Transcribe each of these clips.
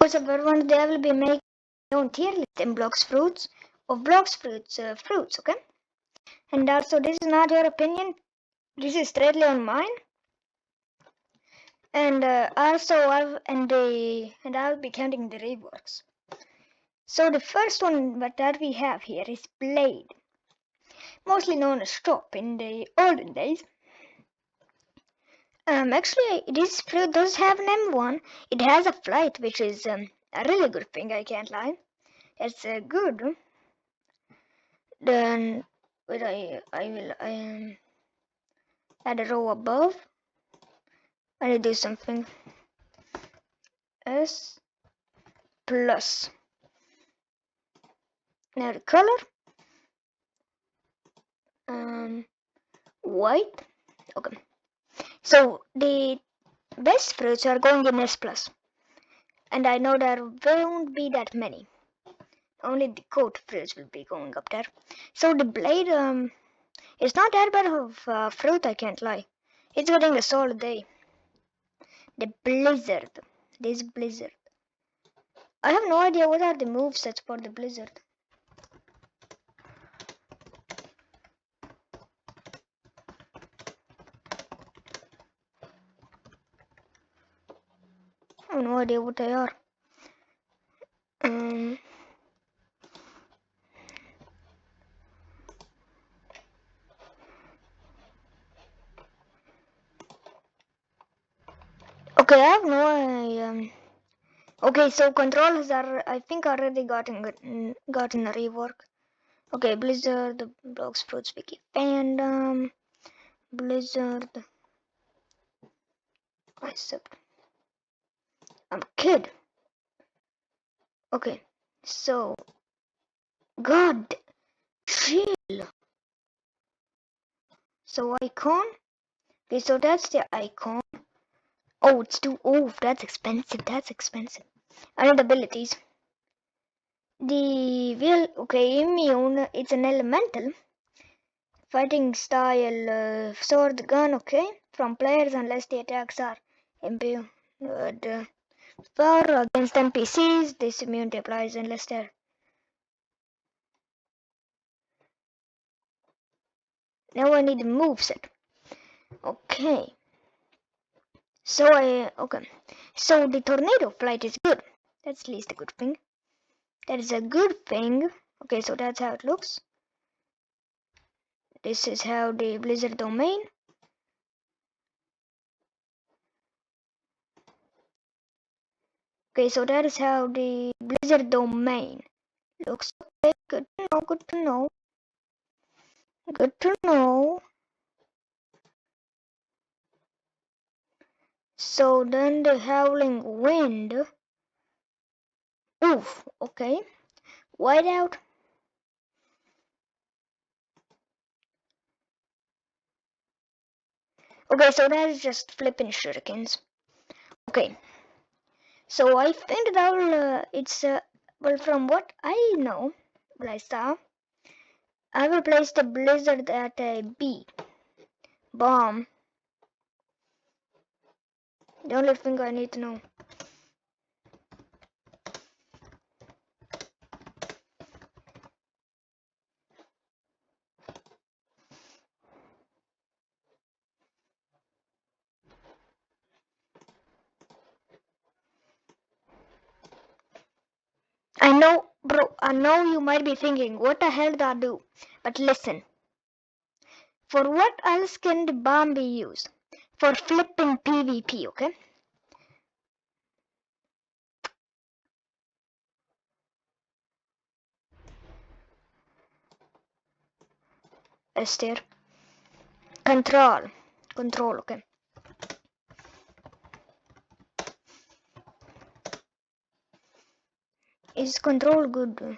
What's up everyone, today I will be making my own tier list in blox fruits of blox fruits, okay? And also this is not your opinion, this is straightly on mine. And also I'll be counting the reworks. So the first one that we have here is Blade, mostly known as Stop in the olden days. Actually this fruit does have an M1. It has a flight, which is a really good thing, I can't lie. It's good. Then wait, I add a row above. I will do something. S plus. Now the color. White. Okay. So the best fruits are going in S plus, and I know there won't be that many. Only the coat fruits will be going up there. So the blade is not that bad of fruit, I can't lie. It's getting a solid A. The blizzard. This blizzard. I have no idea what are the movesets for the blizzard. I have no idea what they are. Okay, I have no okay, so controls are, I think, already gotten a rework. Okay, Blizzard, the blox fruits wiki fandom, Blizzard. I'm a kid. Okay, so God, chill. So icon. Okay, so that's the icon. Oh, it's too. Oh, that's expensive. That's expensive. I need abilities. The will. Okay, immune. It's an elemental. Fighting style, sword gun, okay, from players unless the attacks are imbued. For against NPCs, this immunity applies unless they're. Now I need a moveset. Okay. So So the tornado flight is good. That's at least a good thing. That is a good thing. Okay, so that's how it looks. This is how the blizzard domain. Okay, so that is how the blizzard domain looks. Okay, good to know, good to know. Good to know. So then the howling wind. Oof, okay. Whiteout. Okay, so that is just flipping shurikens. Okay. So I think that it's well, from what I know, what I saw, I will place the blizzard at a B. Bomb. The only thing I need to know. I know, bro, I know you might be thinking, what the hell did I do? But listen. For what else can the bomb be used? For flipping PvP, okay? Esther. Control, okay. Is control good?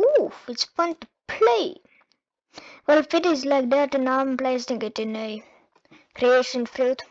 Ooh, it's fun to play. Well, if it is like that, then I'm placing it in a creation fruit.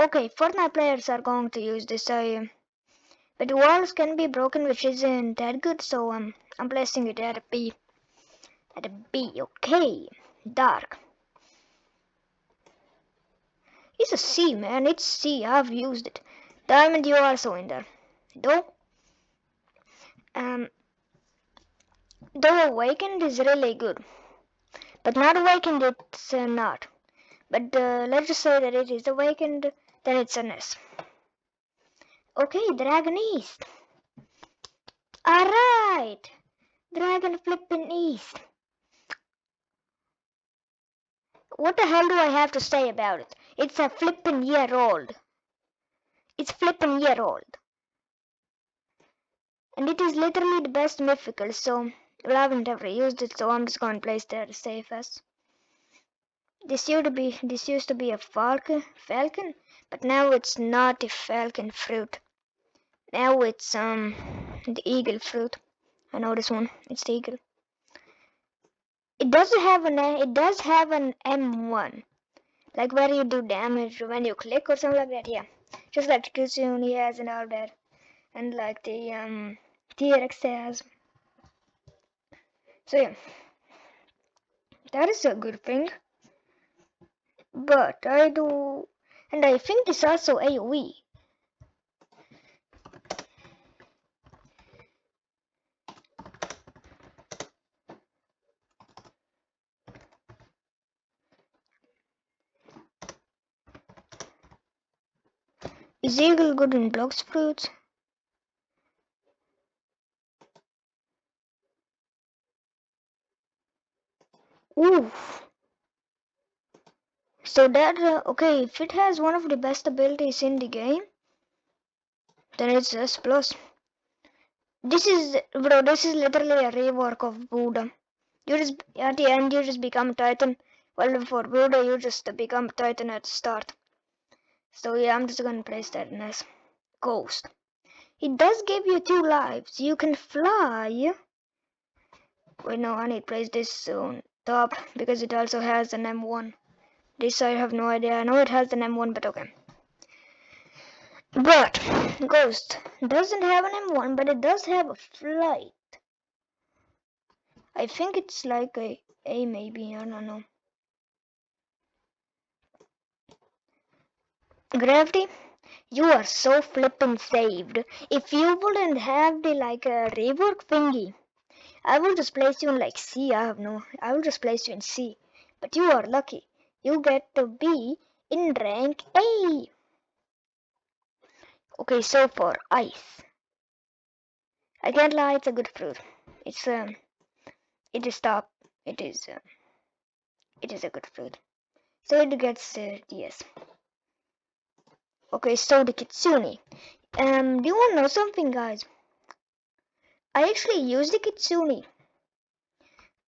Okay, Fortnite players are going to use this. But the walls can be broken, which isn't that good, so I'm placing it at a B. At a B, okay. Dark. It's a C, man. It's C. I've used it. Diamond, you are also in there. Though, um, though Awakened is really good. But not Awakened, it's not. But let's just say that it is Awakened, then it's an S. Okay, Dragon East. Alright! Dragon flipping East. What the hell do I have to say about it? It's a flippin' year old. It's flippin' year old. And it is literally the best mythical, so well, I haven't ever used it, so I'm just going to place there the safest. This used to be a falcon, but now it's not a falcon fruit. Now it's the eagle fruit. I know this one. It's the eagle. It does have an M1, like where you do damage when you click or something like that. Yeah, just like Kitsune has and all that, and like the T-Rex has. So yeah, that is a good thing. But I think it's also AoE. Is eagle good in blox fruits? Oof. So that okay, if it has one of the best abilities in the game, then it's S plus. This is literally a rework of Buddha. You just at the end you just become Titan. Well, for Buddha you just become Titan at the start. So yeah, I'm just gonna place that in as Ghost. It does give you 2 lives. You can fly. Wait, no, I need to place this on top because it also has an M1. This I have no idea. I know it has an M1, but okay. But Ghost doesn't have an M1, but it does have a flight. I think it's like a maybe, I don't know. Gravity, you are so flippin' saved. If you wouldn't have the like rework thingy, I will just place you in like C. I will just place you in C. But you are lucky. You get to be in rank A. Okay, so for ice, I can't lie, it's a good fruit. It's it is top. It is a good fruit. So it gets yes. Okay, so the Kitsune. Do you wanna know something, guys? I actually use the Kitsune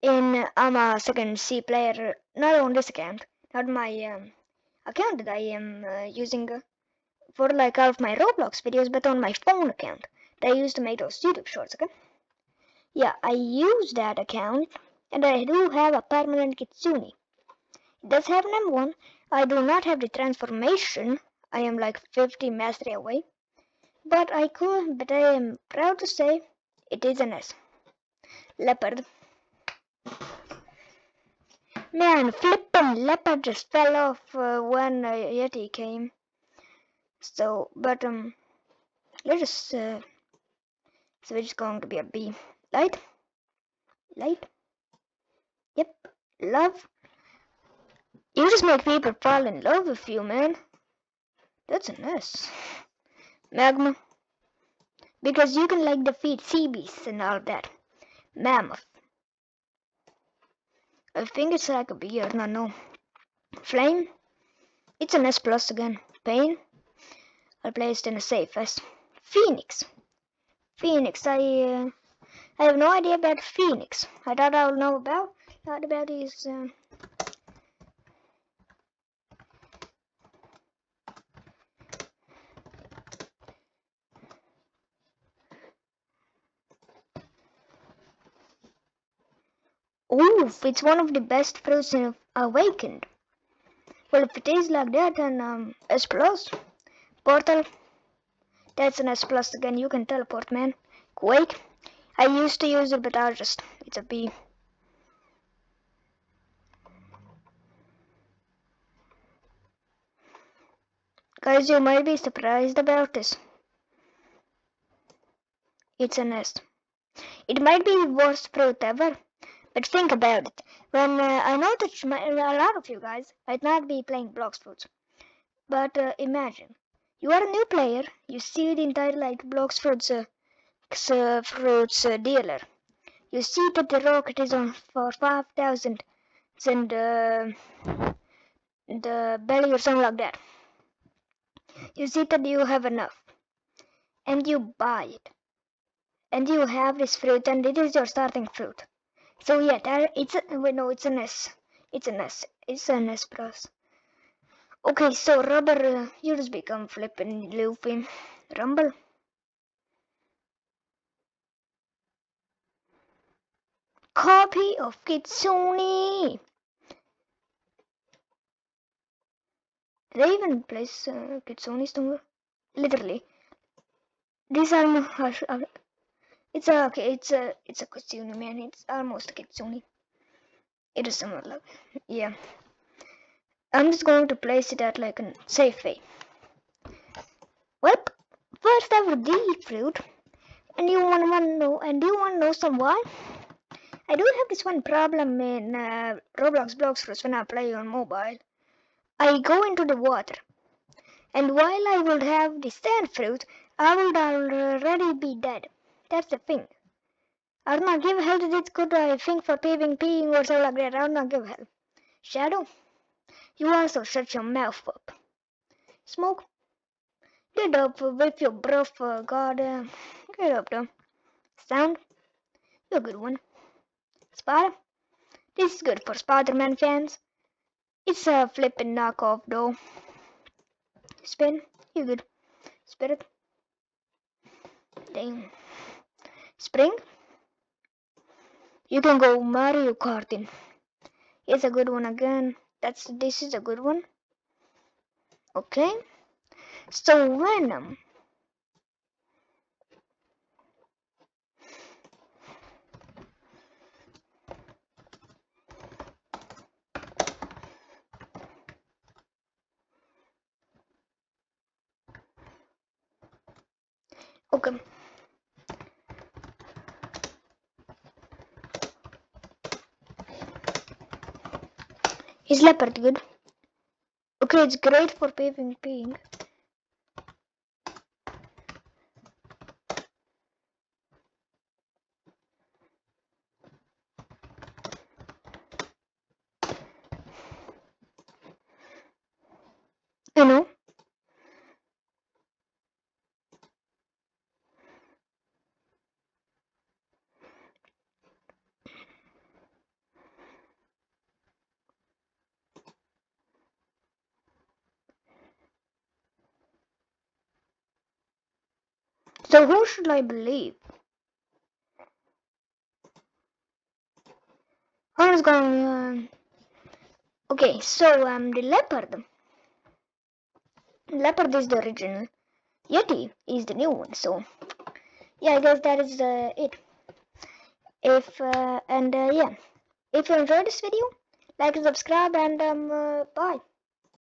in I'm a second C player, not on this account, not my account that I am using for like all of my Roblox videos, but on my phone account that I use to make those YouTube shorts. Okay, yeah, I use that account, and I do have a permanent Kitsune. It does have an M1. I do not have the transformation. I am like 50 mastery away, but I am proud to say it is an S. Leopard. Man, flippin' leopard just fell off when Yeti came. So, but let's just switch going to be a B. Light, light. Yep, love. You just make people fall in love with you, man. That's a S. Magma, because you can like defeat sea beasts and all that. Mammoth. I think it's like a B or no. Flame. It's an S plus again. Pain. I placed in a safe S. Phoenix. Phoenix. I have no idea about Phoenix. I thought I would know about. Not about his. Oof! It's one of the best fruits in Awakened. Well, if it is like that, then S plus. Portal. That's an S plus again. You can teleport, man. Quake. I used to use it, but it's a B. Guys, you might be surprised about this. It's a nest. It might be the worst fruit ever, but think about it. When I know that a lot of you guys might not be playing blocks fruits, but imagine you are a new player. You see the entire like blocks fruits dealer. You see that the rocket is on for 5,000 and the belly or something like that. You see that you have enough, and you buy it, and you have this fruit, and it is your starting fruit. So yeah, it's a, wait, no, it's an S. It's an S. It's an S plus. Okay, so rubber, you just become flippin' Luffy. Rumble. Copy of Kitsune. Did they even place Kitsune somewhere? Literally, these are it's a okay. It's a Kitsune, man. It's almost a Kitsune. It is somewhat like yeah. I'm just going to place it at like a safe way. Well, first ever D fruit, and you want to know some why? I do have this one problem in Roblox blocks fruits when I play on mobile. I go into the water, and while I would have the sand fruit, I would already be dead. That's the thing. I would not give a hell that it's good, I think, for PvPing or something like that. I would not give a hell. Shadow, you also shut your mouth up. Smoke, get up with your breath, god. Get up though. Sound, you're a good one. Spider, this is good for Spider-Man fans. It's a flippin' knockoff though. Spin, you good. Spirit, dang. Spring, you can go Mario Karting. It's a good one again. This is a good one. Okay. So Venom. Okay. Is leopard good? Okay, it's great for PvPing. You know. So who should I believe? I was going. Okay, so the leopard. Leopard is the original. Yeti is the new one. So yeah, I guess that is it. If yeah, if you enjoyed this video, like and subscribe, and bye.